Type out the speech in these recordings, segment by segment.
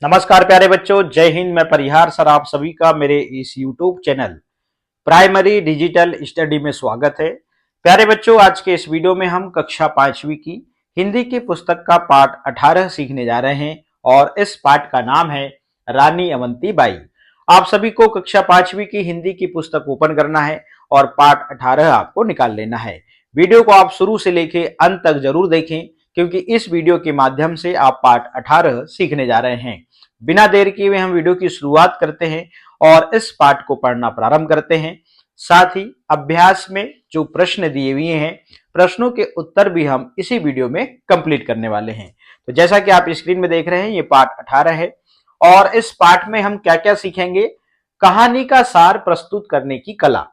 नमस्कार प्यारे बच्चों, जय हिंद। मैं परिहार सर आप सभी का मेरे इस YouTube channel primary digital study में स्वागत है। प्यारे बच्चों, आज के इस वीडियो में हम कक्षा 5वीं की हिंदी की पुस्तक का पाठ 18 सीखने जा रहे हैं और इस पाठ का नाम है रानी अवंती बाई। आप सभी को कक्षा 5वीं की हिंदी की पुस्तक ओपन करना है और पाठ 18 आपको निकाल लेना है। वीडियो को आप शुरू से लेके अंत तक जरूर देखें, क्योंकि इस वीडियो के माध्यम से आप पाठ 18 सीखने जा रहे हैं। बिना देर किए हुए हम वीडियो की शुरुआत करते हैं और इस पाठ को पढ़ना प्रारंभ करते हैं। साथ ही अभ्यास में जो प्रश्न दिए हुए हैं, प्रश्नों के उत्तर भी हम इसी वीडियो में कंप्लीट करने वाले हैं। तो जैसा कि आप स्क्रीन में देख रहे हैं, ये पाठ 18 है और इस पाठ में हम क्या क्या सीखेंगे। कहानी का सार प्रस्तुत करने की कला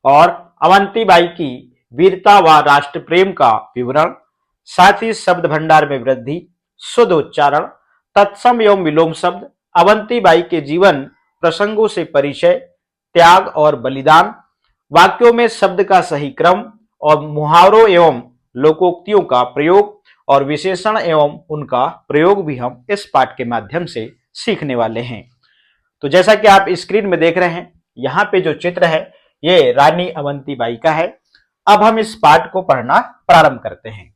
और अवंती बाई की वीरता व राष्ट्र प्रेम का विवरण, साथ ही शब्द भंडार में वृद्धि, शुद्ध उच्चारण, तत्सम एवं विलोम शब्द, अवंती बाई के जीवन प्रसंगों से परिचय, त्याग और बलिदान, वाक्यों में शब्द का सही क्रम और मुहावरों एवं लोकोक्तियों का प्रयोग और विशेषण एवं उनका प्रयोग भी हम इस पाठ के माध्यम से सीखने वाले हैं। तो जैसा कि आप स्क्रीन में देख रहे हैं, यहाँ पे जो चित्र है ये रानी अवंती बाई का है। अब हम इस पाठ को पढ़ना प्रारंभ करते हैं।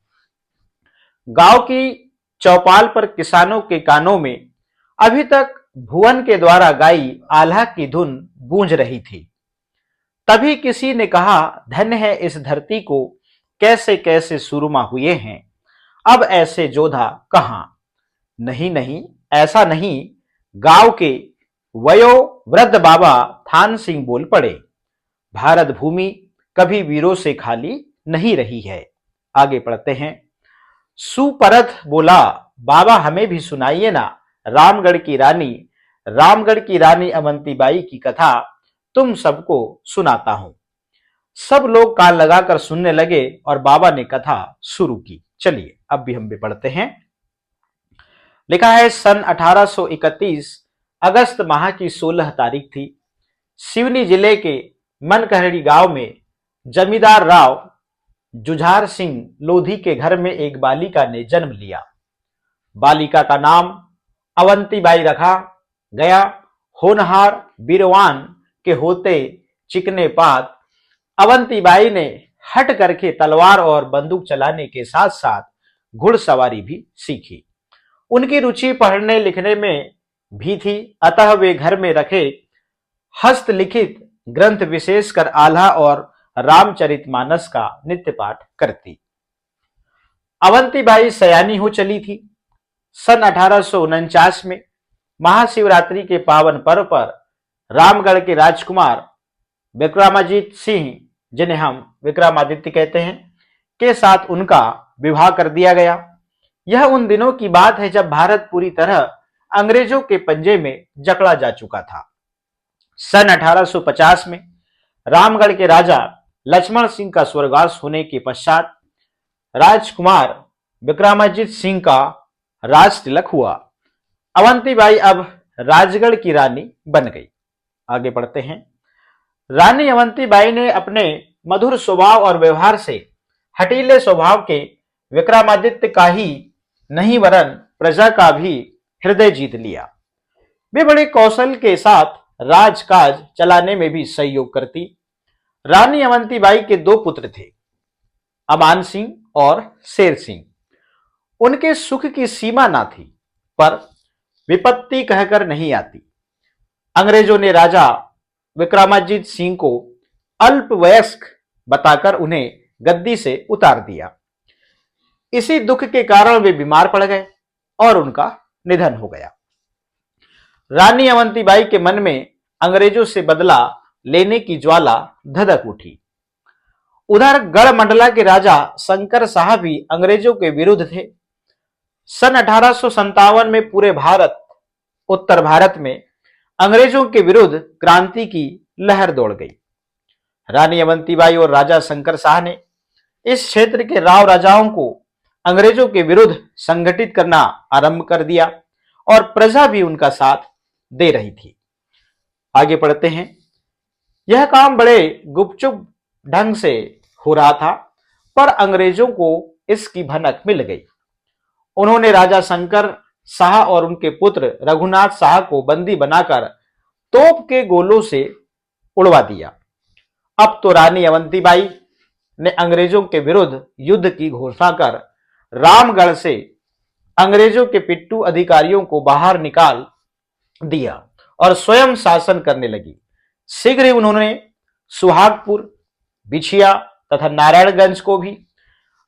गांव की चौपाल पर किसानों के कानों में अभी तक भुवन के द्वारा गाई आल्हा की धुन गूंज रही थी। तभी किसी ने कहा, धन्य है इस धरती को कैसे कैसे सुरमा हुए हैं, अब ऐसे जोधा कहां। नहीं नहीं, ऐसा नहीं, गांव के वयो वृद्ध बाबा थान सिंह बोल पड़े। भारत भूमि कभी वीरों से खाली नहीं रही है। आगे पढ़ते हैं। सुपरथ बोला, बाबा हमें भी सुनाइए ना रामगढ़ की रानी अवंती बाई की कथा तुम सबको सुनाता हूं। सब लोग कान लगाकर सुनने लगे और बाबा ने कथा शुरू की। चलिए अब भी हम भी पढ़ते हैं। लिखा है, सन 1831 अगस्त माह की 16 तारीख थी। सिवनी जिले के मनकहड़ी गांव में जमींदार राव जुझार सिंह लोधी के घर में एक बालिका ने जन्म लिया। बालिका का नाम अवंती बाई रखा गया। होनहार वीरवान के होते चिकने पात अवंती बाई ने हट करके तलवार और बंदूक चलाने के साथ साथ घुड़सवारी भी सीखी। उनकी रुचि पढ़ने लिखने में भी थी, अतः वे घर में रखे हस्तलिखित ग्रंथ विशेषकर आल्हा और रामचरितमानस का नित्य पाठ करती। अवंती बाई सयानी हो चली थी। सन 1849 में महाशिवरात्रि के पावन पर्व पर रामगढ़ के राजकुमार विक्रमाजीत सिंह, जिन्हें हम विक्रमादित्य कहते हैं, के साथ उनका विवाह कर दिया गया। यह उन दिनों की बात है जब भारत पूरी तरह अंग्रेजों के पंजे में जकड़ा जा चुका था। सन 1850 में रामगढ़ के राजा लक्ष्मण सिंह का स्वर्गवास होने के पश्चात राजकुमार विक्रमाजीत सिंह का राज तिलक हुआ। अवंती बाई अब राजगढ़ की रानी बन गई। आगे पढ़ते हैं। रानी अवंती बाई ने अपने मधुर स्वभाव और व्यवहार से हठीले स्वभाव के विक्रमादित्य का ही नहीं वरन प्रजा का भी हृदय जीत लिया। वे बड़े कौशल के साथ राजकाज चलाने में भी सहयोग करती। रानी अवंती बाई के दो पुत्र थे, अमान सिंह और शेर सिंह। उनके सुख की सीमा ना थी, पर विपत्ति कहकर नहीं आती। अंग्रेजों ने राजा विक्रमाजीत सिंह को अल्पवयस्क बताकर उन्हें गद्दी से उतार दिया। इसी दुख के कारण वे बीमार पड़ गए और उनका निधन हो गया। रानी अवंती बाई के मन में अंग्रेजों से बदला लेने की ज्वाला धधक उठी। उधर गढ़मंडला के राजा शंकर शाह भी अंग्रेजों के विरुद्ध थे। सन 1857 में पूरे उत्तर भारत में अंग्रेजों के विरुद्ध क्रांति की लहर दौड़ गई। रानी अवंती बाई और राजा शंकर शाह ने इस क्षेत्र के राव राजाओं को अंग्रेजों के विरुद्ध संगठित करना आरंभ कर दिया और प्रजा भी उनका साथ दे रही थी। आगे पढ़ते हैं। यह काम बड़े गुपचुप ढंग से हो रहा था, पर अंग्रेजों को इसकी भनक मिल गई। उन्होंने राजा शंकर शाह और उनके पुत्र रघुनाथ शाह को बंदी बनाकर तोप के गोलों से उड़वा दिया। अब तो रानी अवंतीबाई ने अंग्रेजों के विरुद्ध युद्ध की घोषणा कर रामगढ़ से अंग्रेजों के पिट्टू अधिकारियों को बाहर निकाल दिया और स्वयं शासन करने लगी। शीघ्र ही उन्होंने सुहागपुर, बिछिया तथा नारायणगंज को भी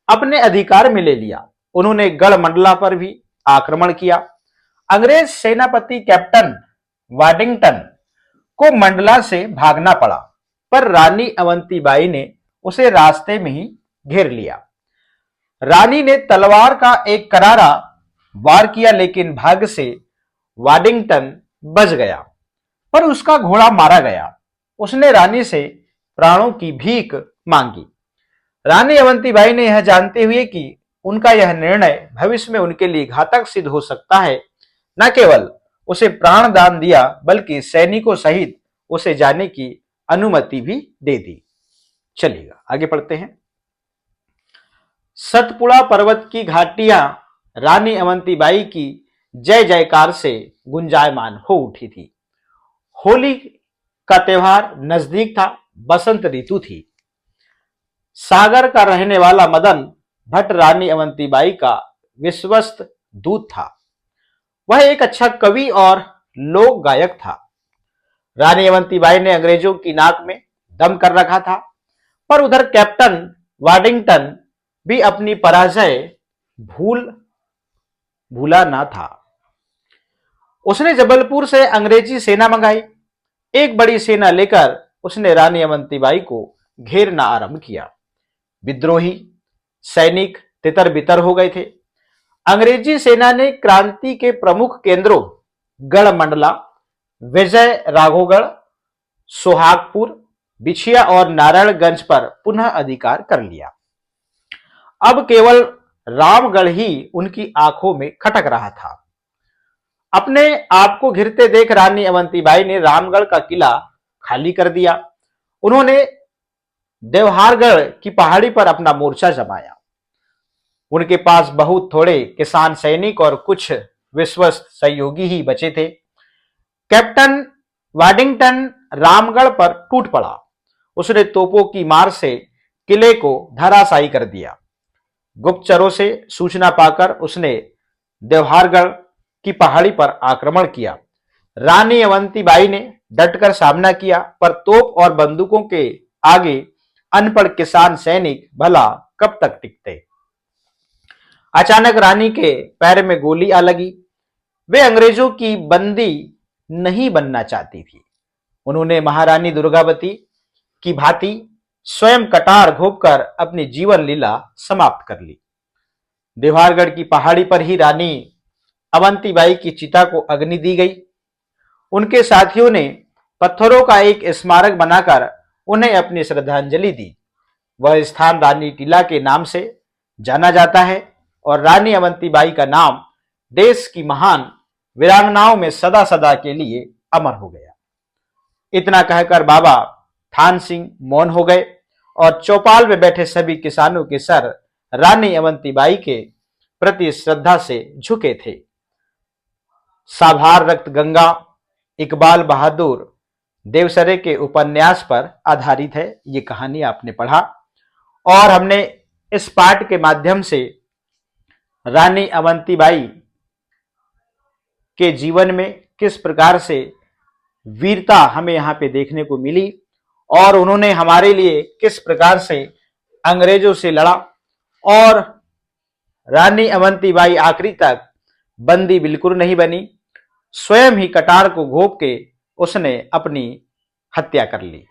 अपने अधिकार में ले लिया। उन्होंने गढ़मंडला पर भी आक्रमण किया। अंग्रेज सेनापति कैप्टन वाडिंगटन को मंडला से भागना पड़ा, पर रानी अवंतीबाई ने उसे रास्ते में ही घेर लिया। रानी ने तलवार का एक करारा वार किया, लेकिन भाग्य से वाडिंगटन बच गया, पर उसका घोड़ा मारा गया। उसने रानी से प्राणों की भीख मांगी। रानी अवंतीबाई ने यह जानते हुए कि उनका यह निर्णय भविष्य में उनके लिए घातक सिद्ध हो सकता है, न केवल उसे प्राण दान दिया, बल्कि सैनिकों सहित उसे जाने की अनुमति भी दे दी। चलिएगा आगे पढ़ते हैं। सतपुड़ा पर्वत की घाटियां रानी अवंतीबाई की जय जयकार से गुंजायमान हो उठी थी। होली का त्योहार नजदीक था, बसंत ऋतु थी। सागर का रहने वाला मदन भट्ट रानी अवंतीबाई का विश्वस्त दूत था। वह एक अच्छा कवि और लोक गायक था। रानी अवंतीबाई ने अंग्रेजों की नाक में दम कर रखा था, पर उधर कैप्टन वाडिंगटन भी अपनी पराजय भूला ना था। उसने जबलपुर से अंग्रेजी सेना मंगाई। एक बड़ी सेना लेकर उसने रानी अवंतीबाई को घेरना आरंभ किया। विद्रोही सैनिक तितर बितर हो गए थे। अंग्रेजी सेना ने क्रांति के प्रमुख केंद्रों गढ़मंडला, विजय राघोगढ़, सोहागपुर, बिछिया और नारायणगंज पर पुनः अधिकार कर लिया। अब केवल रामगढ़ ही उनकी आंखों में खटक रहा था। अपने आप को घिरते देख रानी अवंतीबाई ने रामगढ़ का किला खाली कर दिया। उन्होंने देवहारगढ़ की पहाड़ी पर अपना मोर्चा जमाया। उनके पास बहुत थोड़े किसान सैनिक और कुछ विश्वस्त सहयोगी ही बचे थे। कैप्टन वाडिंगटन रामगढ़ पर टूट पड़ा। उसने तोपों की मार से किले को धराशायी कर दिया। गुप्तचरों से सूचना पाकर उसने देवहारगढ़ की पहाड़ी पर आक्रमण किया। रानी अवंतीबाई ने डटकर सामना किया, पर तोप और बंदूकों के आगे अनपढ़ किसान सैनिक भला कब तक टिकते। अचानक रानी के पैर में गोली आ लगी। वे अंग्रेजों की बंदी नहीं बनना चाहती थी। उन्होंने महारानी दुर्गावती की भांति स्वयं कटार घोंपकर अपनी जीवन लीला समाप्त कर ली। देवहारगढ़ की पहाड़ी पर ही रानी अवंतीबाई की चिता को अग्नि दी गई। उनके साथियों ने पत्थरों का एक स्मारक बनाकर उन्हें अपनी श्रद्धांजलि दी। वह स्थान रानी टीला के नाम से जाना जाता है और रानी अवंतीबाई का नाम देश की महान वीरांगनाओं में सदा सदा के लिए अमर हो गया। इतना कहकर बाबा थान सिंह मौन हो गए और चौपाल में बैठे सभी किसानों के सर रानी अवंतीबाई के प्रति श्रद्धा से झुके थे। साभार रक्त गंगा इकबाल बहादुर देवसरे के उपन्यास पर आधारित है। ये कहानी आपने पढ़ा और हमने इस पाठ के माध्यम से रानी अवंतीबाई के जीवन में किस प्रकार से वीरता हमें यहाँ पे देखने को मिली और उन्होंने हमारे लिए किस प्रकार से अंग्रेजों से लड़ा और रानी अवंतीबाई आखिरी तक बंदी बिल्कुल नहीं बनी, स्वयं ही कटार को घोंप के उसने अपनी हत्या कर ली।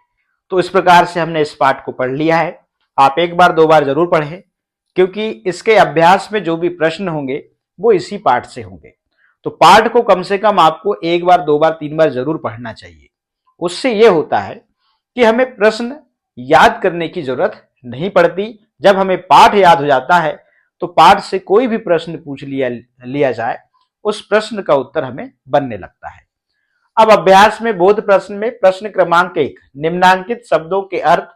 तो इस प्रकार से हमने इस पाठ को पढ़ लिया है। आप एक बार दो बार जरूर पढ़ें, क्योंकि इसके अभ्यास में जो भी प्रश्न होंगे वो इसी पाठ से होंगे। तो पाठ को कम से कम आपको एक बार दो बार तीन बार जरूर पढ़ना चाहिए। उससे यह होता है कि हमें प्रश्न याद करने की जरूरत नहीं पड़ती। जब हमें पाठ याद हो जाता है तो पाठ से कोई भी प्रश्न पूछ लिया जाए, उस प्रश्न का उत्तर हमें बनने लगता है। अब अभ्यास में बोध प्रश्न में प्रश्न क्रमांक 1 निम्नांकित शब्दों के अर्थ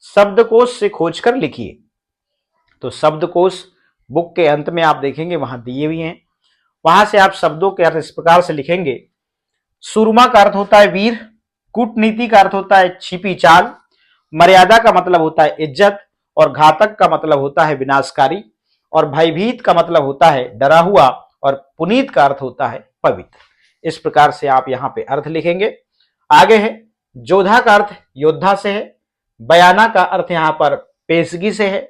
शब्दकोश से खोजकर लिखिए। तो शब्दकोश बुक के अंत में आप देखेंगे वहां दिए हुए हैं। वहां से आप शब्दों के अर्थ इस प्रकार से लिखेंगे। सूरमा का अर्थ होता है वीर, कूटनीति का अर्थ होता है छिपी चाल, मर्यादा का मतलब होता है इज्जत, और घातक का मतलब होता है विनाशकारी, और भयभीत का मतलब होता है डरा हुआ, और पुनीत का अर्थ होता है पवित्र। इस प्रकार से आप यहाँ पे अर्थ लिखेंगे। आगे है जोधा का अर्थ योद्धा से है, बयाना का अर्थ यहाँ पर पेशगी से है,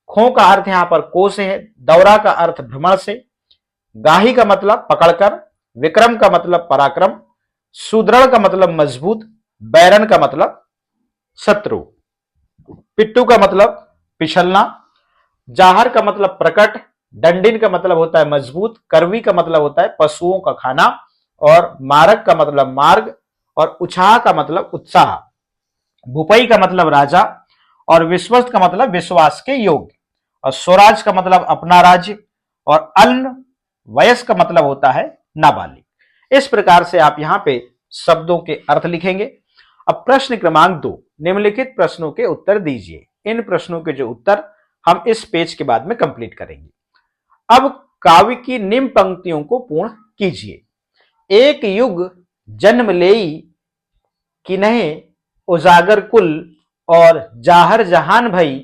खो का अर्थ यहाँ पर को से है, दौरा का अर्थ भ्रमण से, गाही का मतलब पकड़कर, विक्रम का मतलब पराक्रम, सुदृढ़ का मतलब मजबूत, बैरन का मतलब शत्रु, पिट्टू का मतलब पिछलना, जाहर का मतलब प्रकट, डंडिन का मतलब होता है मजबूत, करवी का मतलब होता है पशुओं का खाना, और मारक का मतलब मार्ग, और उछाह का मतलब उत्साह, भूपई का मतलब राजा, और विश्वस्त का मतलब विश्वास के योग्य, और स्वराज का मतलब अपना राज्य, और अल्न वयस का मतलब होता है नाबालिग। इस प्रकार से आप यहाँ पे शब्दों के अर्थ लिखेंगे। अब प्रश्न क्रमांक 2, निम्नलिखित प्रश्नों के उत्तर दीजिए। इन प्रश्नों के जो उत्तर हम इस पेज के बाद में कंप्लीट करेंगे। अब काव्य की निम्न पंक्तियों को पूर्ण कीजिए। एक युग जन्म लेई किन्हे उजागर कुल, और जाहर जहान भई,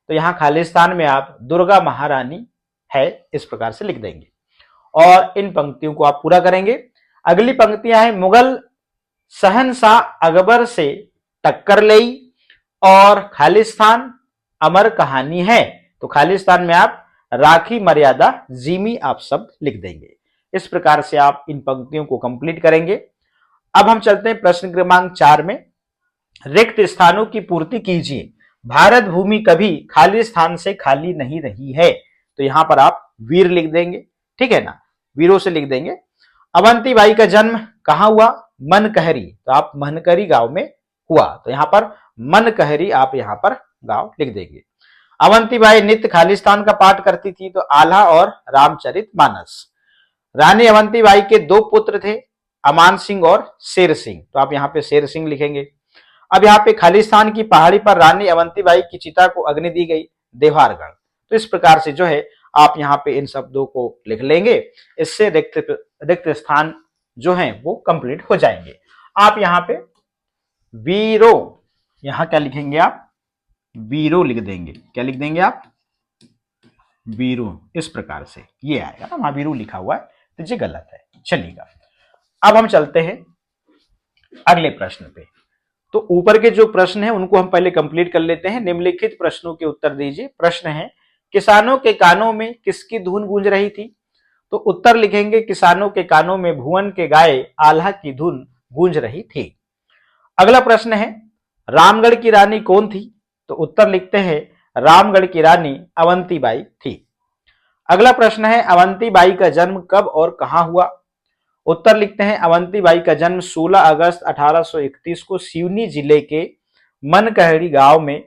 तो यहां खालिस्तान में आप दुर्गा महारानी है इस प्रकार से लिख देंगे, और इन पंक्तियों को आप पूरा करेंगे। अगली पंक्तियां हैं मुगल शहनशाह अकबर से टक्कर लई, और खालिस्तान अमर कहानी है, तो खालिस्तान में आप राखी मर्यादा जीमी आप शब्द लिख देंगे। इस प्रकार से आप इन पंक्तियों को कंप्लीट करेंगे। अब हम चलते हैं प्रश्न क्रमांक 4 में। रिक्त स्थानों की पूर्ति कीजिए। भारत भूमि कभी खालिस्तान से खाली नहीं रही है, तो यहां पर आप वीर लिख देंगे, ठीक है ना, वीरों से लिख देंगे। अवंती बाई का जन्म कहां हुआ? मनकहरी, तो आप मनकहरी गांव में हुआ, तो यहां पर मनकहरी आप यहां पर गांव लिख देंगे। अवंतीबाई नित्य खालिस्तान का पाठ करती थी, तो आल्हा और रामचरितमानस। रानी अवंतीबाई के 2 पुत्र थे, अमान सिंह और शेर सिंह, तो आप यहाँ पे शेर सिंह लिखेंगे। अब यहाँ पे खालिस्तान की पहाड़ी पर रानी अवंतीबाई की चिता को अग्नि दी गई, देवारगढ़। तो इस प्रकार से जो है आप यहाँ पे इन शब्दों को लिख लेंगे। इससे रिक्त स्थान जो है वो कंप्लीट हो जाएंगे। आप यहाँ पे वीरो, यहाँ क्या लिखेंगे आप? वीरो लिख देंगे। क्या लिख देंगे आप? वीरो। इस प्रकार से ये आएगा ना, वहां वीरो लिखा हुआ है तो ये गलत है, चलिएगा। अब हम चलते हैं अगले प्रश्न पे। तो ऊपर के जो प्रश्न हैं उनको हम पहले कंप्लीट कर लेते हैं। निम्नलिखित प्रश्नों के उत्तर दीजिए। प्रश्न है किसानों के कानों में किसकी धुन गूंज रही थी? तो उत्तर लिखेंगे किसानों के कानों में भुवन के गाए आल्हा की धुन गूंज रही थी। अगला प्रश्न है रामगढ़ की रानी कौन थी? तो उत्तर लिखते हैं रामगढ़ की रानी अवंतीबाई थी। अगला प्रश्न है अवंतीबाई का जन्म कब और कहां हुआ? उत्तर लिखते हैं अवंतीबाई का जन्म 16 अगस्त 1831 को सिवनी जिले के मनकहरी गांव में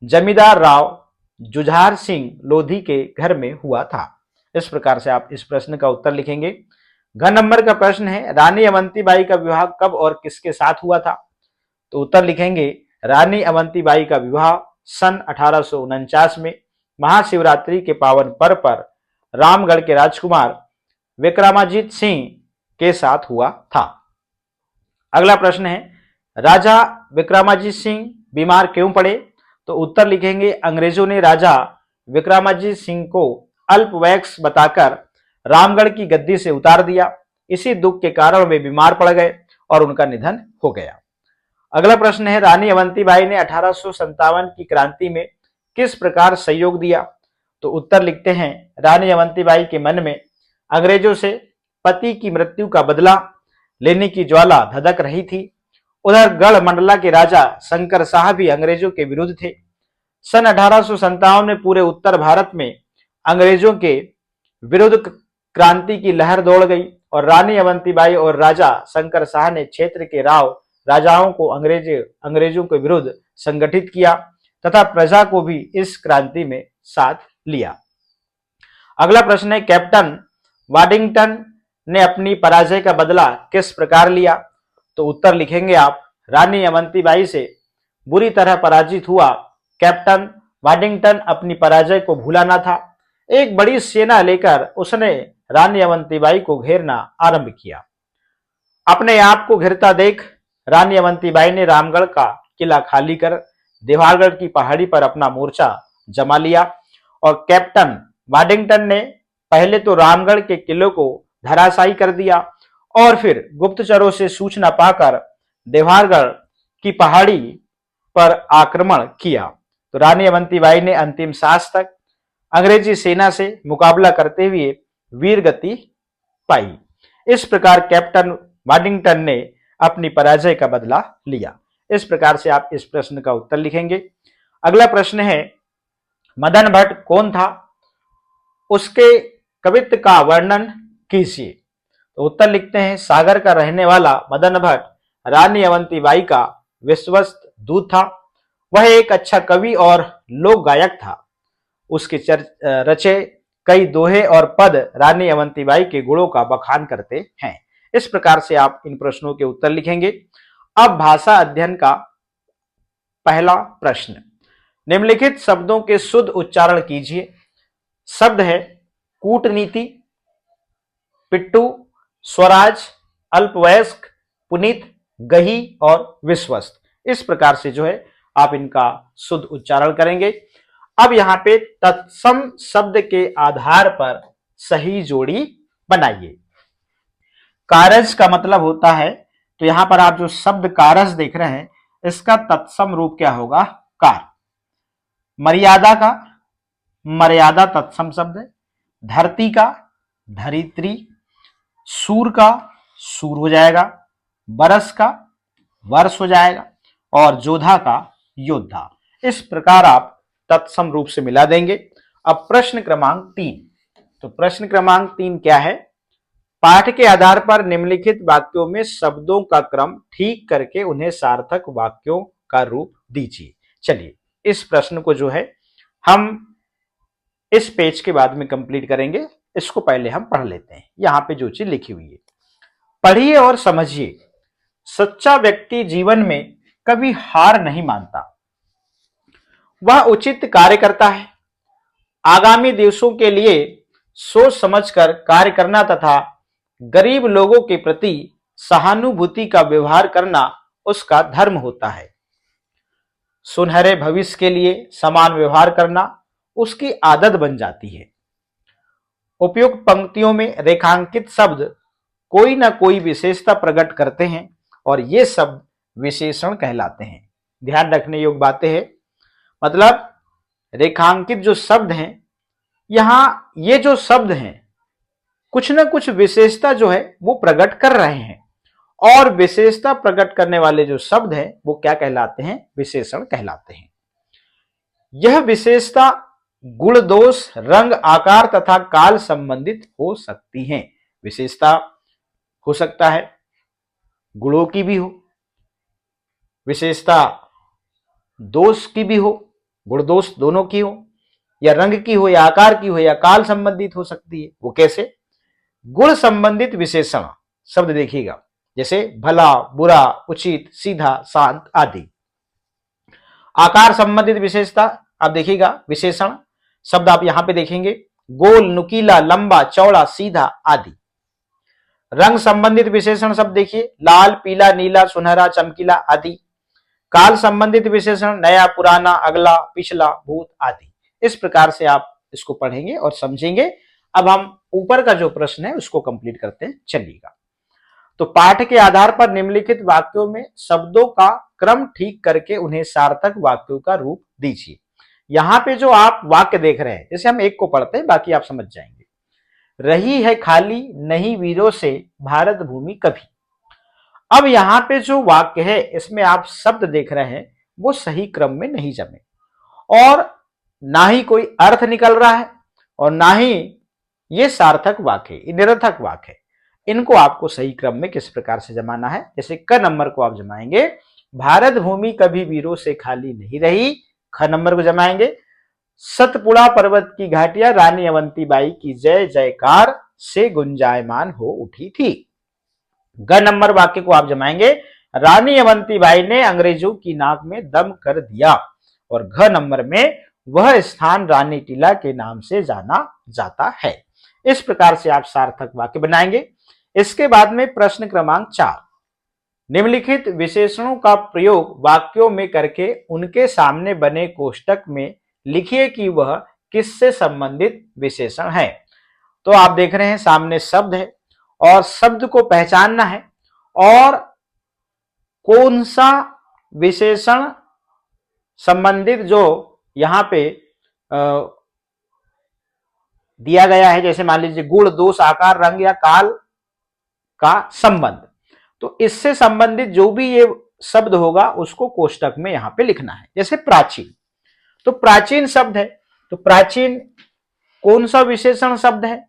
जमींदार राव जुझार सिंह लोधी के घर में हुआ था। इस प्रकार से आप इस प्रश्न का उत्तर लिखेंगे। घ नंबर का प्रश्न है रानी अवंतीबाई का विवाह कब और किसके साथ हुआ था? तो उत्तर लिखेंगे रानी अवंतीबाई का विवाह सन 1849 में महाशिवरात्रि के पावन पर्व पर रामगढ़ के राजकुमार विक्रमाजीत सिंह के साथ हुआ था। अगला प्रश्न है राजा विक्रमाजीत सिंह बीमार क्यों पड़े? तो उत्तर लिखेंगे अंग्रेजों ने राजा विक्रमाजीत सिंह को अल्पवयस्क बताकर रामगढ़ की गद्दी से उतार दिया। इसी दुख के कारण वे बीमार पड़ गए और उनका निधन हो गया। अगला प्रश्न है रानी अवंतीबाई ने 1857 की क्रांति में किस प्रकार सहयोग दिया? तो उत्तर लिखते हैं रानी अवंतीबाई के मन में अंग्रेजों से पति की मृत्यु का बदला लेने की ज्वाला धधक रही थी। उधर गढ़ मंडला के राजा शंकर शाह भी अंग्रेजों के विरुद्ध थे। सन 1857 में पूरे उत्तर भारत में अंग्रेजों के विरुद्ध क्रांति की लहर दौड़ गई और रानी अवंतीबाई और राजा शंकर शाह ने क्षेत्र के राजाओं को अंग्रेजों के विरुद्ध संगठित किया तथा प्रजा को भी इस क्रांति में साथ लिया। अगला प्रश्न है कैप्टन वाडिंगटन ने अपनी पराजय का बदला किस प्रकार लिया? तो उत्तर लिखेंगे आप रानी अवंतीबाई से बुरी तरह पराजित हुआ कैप्टन वाडिंगटन अपनी पराजय को भूला ना था। एक बड़ी सेना लेकर उसने रानी अवंतीबाई को घेरना आरंभ किया। अपने आप को घिरता देख रानी अवंतीबाई ने रामगढ़ का किला खाली कर देवालगढ़ की पहाड़ी पर अपना मोर्चा जमा लिया और कैप्टन वाडिंगटन ने पहले तो रामगढ़ के किले को धराशायी कर दिया और फिर गुप्तचरों से सूचना पाकर देवालगढ़ की पहाड़ी पर आक्रमण किया। तो रानी अवंतीबाई ने अंतिम सांस तक अंग्रेजी सेना से मुकाबला करते हुए वीर गति पाई। इस प्रकार कैप्टन वाडिंगटन ने अपनी पराजय का बदला लिया। इस प्रकार से आप इस प्रश्न का उत्तर लिखेंगे। अगला प्रश्न है, मदन भट्ट कौन था, उसके कवित्व का वर्णन कीजिए। तो उत्तर लिखते हैं, सागर का रहने वाला मदन भट्ट रानी अवंतीबाई का विश्वस्त दूत था। वह एक अच्छा कवि और लोक गायक था। उसके रचे कई दोहे और पद रानी अवंतीबाई के गुणों का बखान करते हैं। इस प्रकार से आप इन प्रश्नों के उत्तर लिखेंगे। अब भाषा अध्ययन का पहला प्रश्न, निम्नलिखित शब्दों के शुद्ध उच्चारण कीजिए। शब्द है कूटनीति, पिट्टू, स्वराज, अल्पवयस्क, पुनीत, गही और विश्वस्त। इस प्रकार से जो है आप इनका शुद्ध उच्चारण करेंगे। अब यहां पे तत्सम शब्द के आधार पर सही जोड़ी बनाइए। कारज का मतलब होता है, तो यहां पर आप जो शब्द कारज देख रहे हैं इसका तत्सम रूप क्या होगा, कार। मर्यादा का मर्यादा तत्सम शब्द है। धरती का धरित्री, सूर का सूर हो जाएगा, बरस का वर्ष हो जाएगा और जोधा का योद्धा। इस प्रकार आप तत्सम रूप से मिला देंगे। अब प्रश्न क्रमांक 3, तो प्रश्न क्रमांक 3 क्या है, पाठ के आधार पर निम्नलिखित वाक्यों में शब्दों का क्रम ठीक करके उन्हें सार्थक वाक्यों का रूप दीजिए। चलिए इस प्रश्न को जो है हम इस पेज के बाद में कंप्लीट करेंगे। इसको पहले हम पढ़ लेते हैं। यहां पे जो चीज लिखी हुई है पढ़िए और समझिए। सच्चा व्यक्ति जीवन में कभी हार नहीं मानता, वह उचित कार्य करता है। आगामी दिवसों के लिए सोच समझकर कार्य करना तथा गरीब लोगों के प्रति सहानुभूति का व्यवहार करना उसका धर्म होता है। सुनहरे भविष्य के लिए समान व्यवहार करना उसकी आदत बन जाती है। उपयुक्त पंक्तियों में रेखांकित शब्द कोई ना कोई विशेषता प्रकट करते हैं और ये शब्द विशेषण कहलाते हैं। ध्यान रखने योग्य बातें हैं, मतलब रेखांकित जो शब्द हैं, यहां ये जो शब्द हैं कुछ ना कुछ विशेषता जो है वो प्रकट कर रहे हैं और विशेषता प्रकट करने वाले जो शब्द हैं वो क्या कहलाते हैं, विशेषण कहलाते हैं। यह विशेषता गुण, दोष, रंग, आकार तथा काल संबंधित हो सकती हैं। विशेषता हो सकता है गुणों की भी हो, विशेषता दोष की भी हो, गुण दोष दोनों की हो, या रंग की हो, या आकार की हो, या काल संबंधित हो सकती है। वो कैसे? गुण संबंधित विशेषण शब्द देखिएगा, जैसे भला, बुरा, उचित, सीधा, शांत आदि। आकार संबंधित विशेषता आप देखिएगा, विशेषण शब्द आप यहां पे देखेंगे, गोल, नुकीला, लंबा, चौड़ा, सीधा आदि। रंग संबंधित विशेषण शब्द देखिए, लाल, पीला, नीला, सुनहरा, चमकीला आदि। काल संबंधित विशेषण नया, पुराना, अगला, पिछला, भूत आदि। इस प्रकार से आप इसको पढ़ेंगे और समझेंगे। अब हम ऊपर का जो प्रश्न है उसको कंप्लीट करते हैं, चलिएगा। तो पाठ के आधार पर निम्नलिखित वाक्यों में शब्दों का क्रम ठीक करके उन्हें सार्थक वाक्यों का रूप दीजिए। यहां पे जो आप वाक्य देख रहे हैं, जैसे हम एक को पढ़ते हैं, बाकी आप समझ जाएंगे। रही है खाली नहीं वीरों से भारत भूमि कभी। अब यहां पे जो वाक्य है इसमें आप शब्द देख रहे हैं वो सही क्रम में नहीं जमे और ना ही कोई अर्थ निकल रहा है और ना ही ये सार्थक वाक्य, निरर्थक वाक्य। इनको आपको सही क्रम में किस प्रकार से जमाना है, जैसे क नंबर को आप जमाएंगे, भारत भूमि कभी वीरों से खाली नहीं रही। ख नंबर को जमाएंगे, सतपुड़ा पर्वत की घाटियां रानी अवंतीबाई की जय जयकार से गुंजायमान हो उठी थी। ग नंबर वाक्य को आप जमाएंगे, रानी अवंतीबाई ने अंग्रेजों की नाक में दम कर दिया। और घ नंबर में वह स्थान रानी टीला के नाम से जाना जाता है। इस प्रकार से आप सार्थक वाक्य बनाएंगे। इसके बाद में प्रश्न क्रमांक 4, निम्नलिखित विशेषणों का प्रयोग वाक्यों में करके उनके सामने बने कोष्टक में लिखिए कि वह किससे संबंधित विशेषण है। तो आप देख रहे हैं सामने शब्द है और शब्द को पहचानना है और कौन सा विशेषण संबंधित जो यहां पे दिया गया है, जैसे मान लीजिए गुण, दोष, आकार, रंग या काल का संबंध, तो इससे संबंधित जो भी ये शब्द होगा उसको कोष्टक में यहां पे लिखना है। जैसे प्राचीन, तो प्राचीन शब्द है, तो प्राचीन कौन सा विशेषण शब्द है,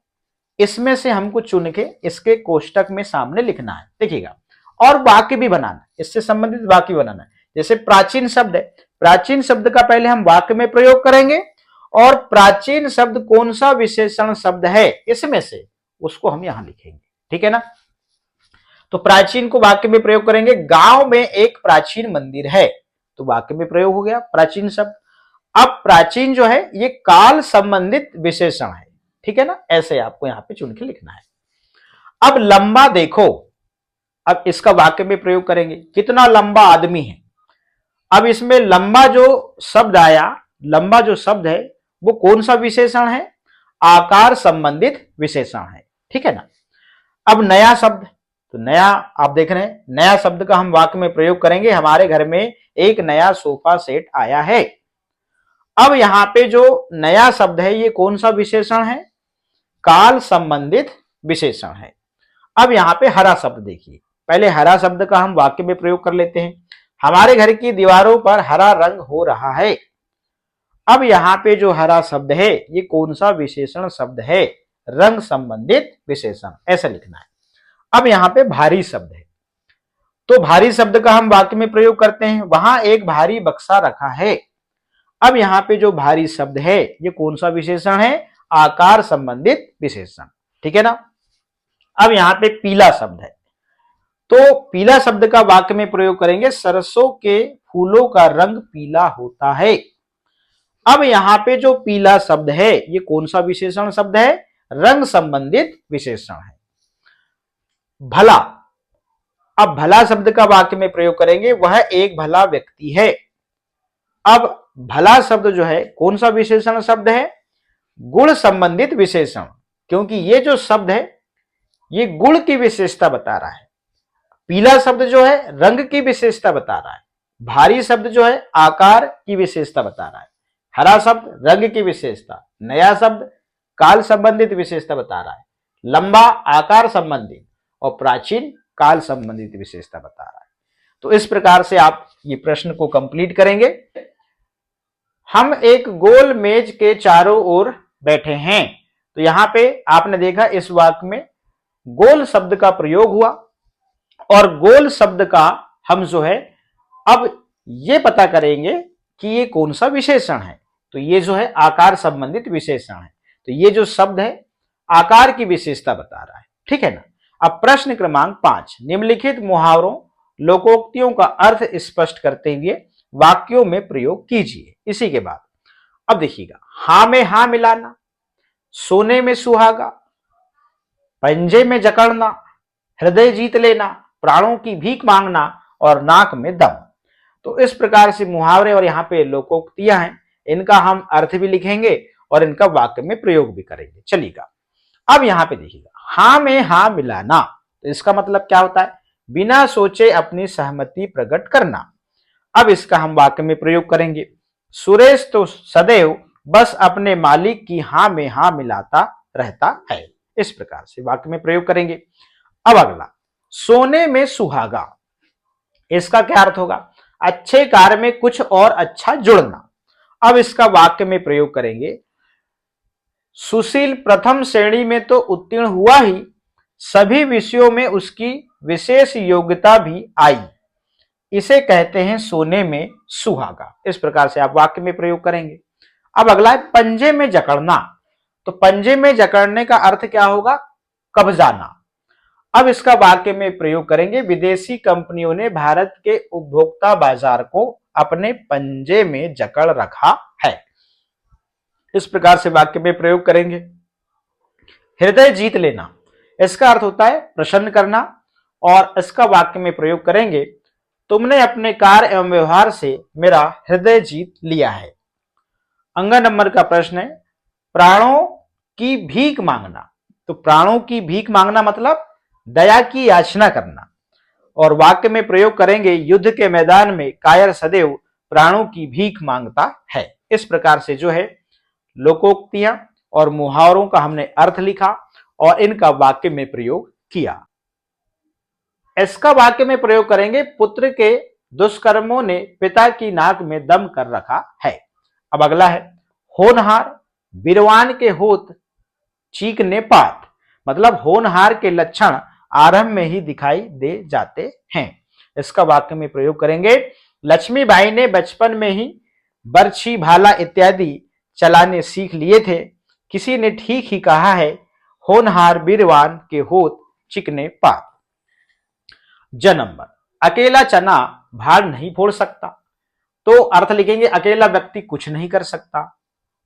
इसमें से हमको चुन के इसके कोष्टक में सामने लिखना है। देखिएगा, और वाक्य भी बनाना, इससे संबंधित वाक्य बनाना है। जैसे प्राचीन शब्द है, प्राचीन शब्द का पहले हम वाक्य में प्रयोग करेंगे और प्राचीन शब्द कौन सा विशेषण शब्द है इसमें से उसको हम यहां लिखेंगे। ठीक है ना। तो प्राचीन को वाक्य में प्रयोग करेंगे, गांव में एक प्राचीन मंदिर है, तो वाक्य में प्रयोग हो गया प्राचीन शब्द। अब प्राचीन जो है ये काल संबंधित विशेषण है। ठीक है ना, ऐसे आपको यहां पे चुन के लिखना है। अब लंबा देखो, अब इसका वाक्य में प्रयोग करेंगे, कितना लंबा आदमी है। अब इसमें लंबा जो शब्द आया, लंबा जो शब्द है वो कौन सा विशेषण है, आकार संबंधित विशेषण है। ठीक है ना। अब नया शब्द, तो नया आप देख रहे हैं, नया शब्द का हम वाक्य में प्रयोग करेंगे, हमारे घर में एक नया सोफा सेट आया है। अब यहां पे जो नया शब्द है ये कौन सा विशेषण है, काल संबंधित विशेषण है। अब यहां पे हरा शब्द देखिए, पहले हरा शब्द का हम वाक्य में प्रयोग कर लेते हैं, हमारे घर की दीवारों पर हरा रंग हो रहा है। अब यहां पे जो हरा शब्द है ये कौन सा विशेषण शब्द है, रंग संबंधित विशेषण, ऐसा लिखना है। अब यहां पे भारी शब्द है, तो भारी शब्द का हम वाक्य में प्रयोग करते हैं, वहां एक भारी बक्सा रखा है। अब यहां पे जो भारी शब्द है ये कौन सा विशेषण है, आकार संबंधित विशेषण। ठीक है ना। अब यहां पे पीला शब्द है, तो पीला शब्द का वाक्य में प्रयोग करेंगे, सरसों के फूलों का रंग पीला होता है। अब यहां पे जो पीला शब्द है ये कौन सा विशेषण शब्द है, रंग संबंधित विशेषण है। भला, अब भला शब्द का वाक्य में प्रयोग करेंगे, वह एक भला व्यक्ति है। अब भला शब्द जो है कौन सा विशेषण शब्द है, गुण संबंधित विशेषण, क्योंकि ये जो शब्द है ये गुण की विशेषता बता रहा है। पीला शब्द जो है रंग की विशेषता बता रहा है, भारी शब्द जो है आकार की विशेषता बता रहा है, हरा शब्द रंग की विशेषता, नया शब्द काल संबंधित विशेषता बता रहा है, लंबा आकार संबंधित और प्राचीन काल संबंधित विशेषता बता रहा है। तो इस प्रकार से आप ये प्रश्न को कंप्लीट करेंगे। हम एक गोल मेज के चारों ओर बैठे हैं, तो यहां पे आपने देखा इस वाक्य में गोल शब्द का प्रयोग हुआ और गोल शब्द का हम जो है अब ये पता करेंगे कि ये कौन सा विशेषण है, तो ये जो है आकार संबंधित विशेषण है। तो ये जो शब्द है आकार की विशेषता बता रहा है। ठीक है ना। अब प्रश्न क्रमांक 5, निम्नलिखित मुहावरों लोकोक्तियों का अर्थ स्पष्ट करते हुए वाक्यों में प्रयोग कीजिए। इसी के बाद अब देखिएगा, हां में हां मिलाना, सोने में सुहागा, पंजे में जकड़ना, हृदय जीत लेना, प्राणों की भीख मांगना और नाक में दम। तो इस प्रकार से मुहावरे और यहाँ पे लोकोक्तियां हैं, इनका हम अर्थ भी लिखेंगे और इनका वाक्य में प्रयोग भी करेंगे। चलिएगा, अब यहां पे देखिएगा, हां में हां मिलाना, तो इसका मतलब क्या होता है, बिना सोचे अपनी सहमति प्रकट करना। अब इसका हम वाक्य में प्रयोग करेंगे, सुरेश तो सदैव बस अपने मालिक की हां में हां मिलाता रहता है। इस प्रकार से वाक्य में प्रयोग करेंगे। अब अगला, सोने में सुहागा, इसका क्या अर्थ होगा, अच्छे कार्य में कुछ और अच्छा जुड़ना। अब इसका वाक्य में प्रयोग करेंगे, सुशील प्रथम श्रेणी में तो उत्तीर्ण हुआ ही, सभी विषयों में उसकी विशेष योग्यता भी आई, इसे कहते हैं सोने में सुहागा। इस प्रकार से आप वाक्य में प्रयोग करेंगे। अब अगला है पंजे में जकड़ना, तो पंजे में जकड़ने का अर्थ क्या होगा, कब्जाना। अब इसका वाक्य में प्रयोग करेंगे, विदेशी कंपनियों ने भारत के उपभोक्ता बाजार को अपने पंजे में जकड़ रखा है। इस प्रकार से वाक्य में प्रयोग करेंगे। हृदय जीत लेना, इसका अर्थ होता है प्रसन्न करना। और इसका वाक्य में प्रयोग करेंगे, तुमने अपने कार्य एवं व्यवहार से मेरा हृदय जीत लिया है। अंगा नंबर का प्रश्न है, प्राणों की भीख मांगना। तो प्राणों की भीख मांगना मतलब दया की याचना करना। और वाक्य में प्रयोग करेंगे, युद्ध के मैदान में कायर सदैव प्राणों की भीख मांगता है। इस प्रकार से जो है लोकोक्तियां और मुहावरों का हमने अर्थ लिखा और इनका वाक्य में प्रयोग किया। इसका वाक्य में प्रयोग करेंगे, पुत्र के दुष्कर्मों ने पिता की नाक में दम कर रखा है। अब अगला है, होनहार बीरवान के होत चीकने पात। मतलब होनहार के लक्षण आरंभ में ही दिखाई दे जाते हैं। इसका वाक्य में प्रयोग करेंगे, लक्ष्मीबाई ने बचपन में ही बर्छी भाला इत्यादि चलाने सीख लिए थे। किसी ने ठीक ही कहा है, होनहार बीरवान के होत चिकने पात। नंबर, अकेला चना भार नहीं फोड़ सकता। तो अर्थ लिखेंगे, अकेला व्यक्ति कुछ नहीं कर सकता।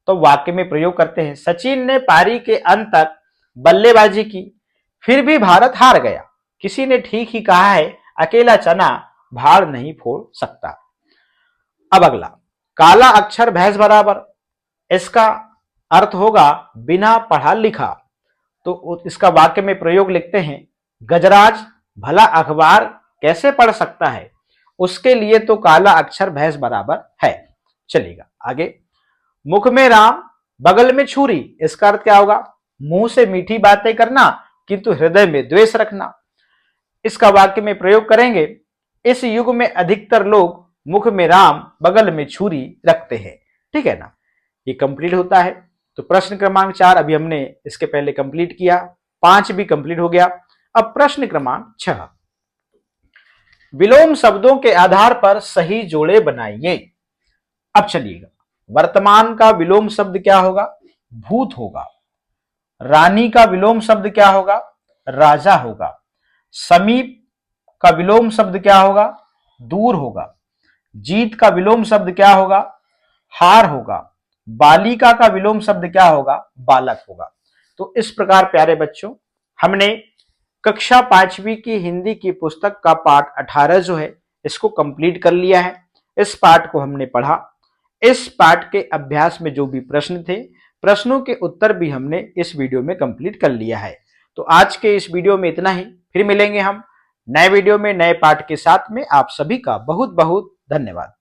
तो वाक्य में प्रयोग करते हैं, सचिन ने पारी के अंत तक बल्लेबाजी की, फिर भी भारत हार गया। किसी ने ठीक ही कहा है, अकेला चना भार नहीं फोड़ सकता। अब अगला, काला अक्षर भैंस बराबर। इसका अर्थ होगा बिना पढ़ा लिखा। तो इसका वाक्य में प्रयोग लिखते हैं, गजराज भला अखबार कैसे पढ़ सकता है, उसके लिए तो काला अक्षर भैंस बराबर है। चलिएगा आगे, मुख में राम बगल में छुरी। इसका अर्थ क्या होगा, मुंह से मीठी बातें करना किंतु हृदय में द्वेष रखना। इसका वाक्य में प्रयोग करेंगे, इस युग में अधिकतर लोग मुख में राम बगल में छुरी रखते हैं। ठीक है ना, ये कंप्लीट होता है। तो प्रश्न क्रमांक 4 अभी हमने इसके पहले कंप्लीट किया, 5 भी कंप्लीट हो गया। अब प्रश्न क्रमांक 6, विलोम शब्दों के आधार पर सही जोड़े बनाइए। अब चलिएगा, वर्तमान का विलोम शब्द क्या होगा, भूत होगा। रानी का विलोम शब्द क्या होगा, राजा होगा। समीप का विलोम शब्द क्या होगा, दूर होगा। जीत का विलोम शब्द क्या होगा, हार होगा। बालिका का विलोम शब्द क्या होगा, बालक होगा। तो इस प्रकार प्यारे बच्चों, हमने कक्षा 5वीं की हिंदी की पुस्तक का पाठ 18 जो है इसको कंप्लीट कर लिया है। इस पाठ को हमने पढ़ा। इस पाठ के अभ्यास में जो भी प्रश्न थे, प्रश्नों के उत्तर भी हमने इस वीडियो में कंप्लीट कर लिया है। तो आज के इस वीडियो में इतना ही। फिर मिलेंगे हम नए वीडियो में नए पाठ के साथ में। आप सभी का बहुत बहुत धन्यवाद।